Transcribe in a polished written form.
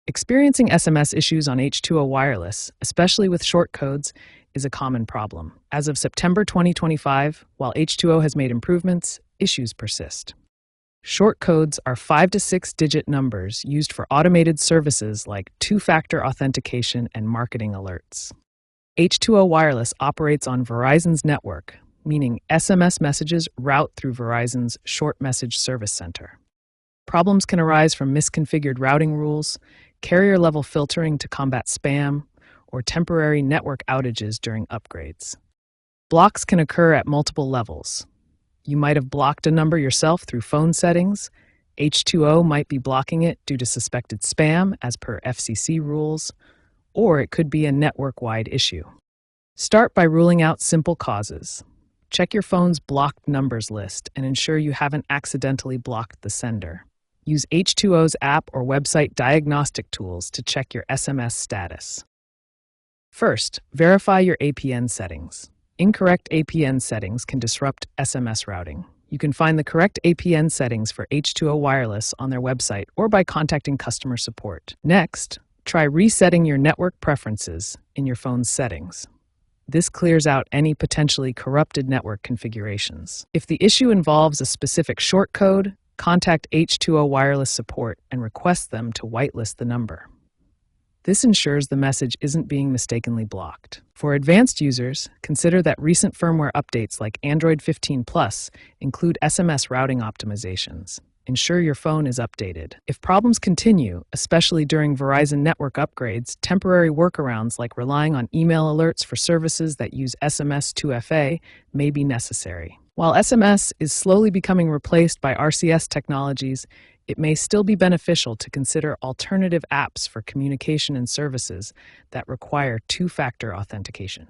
Experiencing SMS issues on H2O Wireless, especially with short codes, is a common problem. As of September 2025, while H2O has made improvements, issues persist. Short codes are 5 to 6-digit numbers used for automated services like two-factor authentication and marketing alerts. H2O Wireless operates on Verizon's network, meaning SMS messages route through Verizon's Short Message Service Center. Problems can arise from misconfigured routing rules, carrier-level filtering to combat spam, or temporary network outages during upgrades. Blocks can occur at multiple levels. You might have blocked a number yourself through phone settings. H2O might be blocking it due to suspected spam, as per FCC rules, or it could be a network-wide issue. Start by ruling out simple causes. Check your phone's blocked numbers list and ensure you haven't accidentally blocked the sender. Use H2O's app or website diagnostic tools to check your SMS status. First, verify your APN settings. Incorrect APN settings can disrupt SMS routing. You can find the correct APN settings for H2O Wireless on their website or by contacting customer support. Next, try resetting your network preferences in your phone's settings. This clears out any potentially corrupted network configurations. If the issue involves a specific short code, contact H2O Wireless support and request them to whitelist the number. This ensures the message isn't being mistakenly blocked. For advanced users, consider that recent firmware updates like Android 15 Plus include SMS routing optimizations. Ensure your phone is updated. If problems continue, especially during Verizon network upgrades, temporary workarounds like relying on email alerts for services that use SMS 2FA may be necessary. While SMS is slowly becoming replaced by RCS technologies, it may still be beneficial to consider alternative apps for communication and services that require two-factor authentication.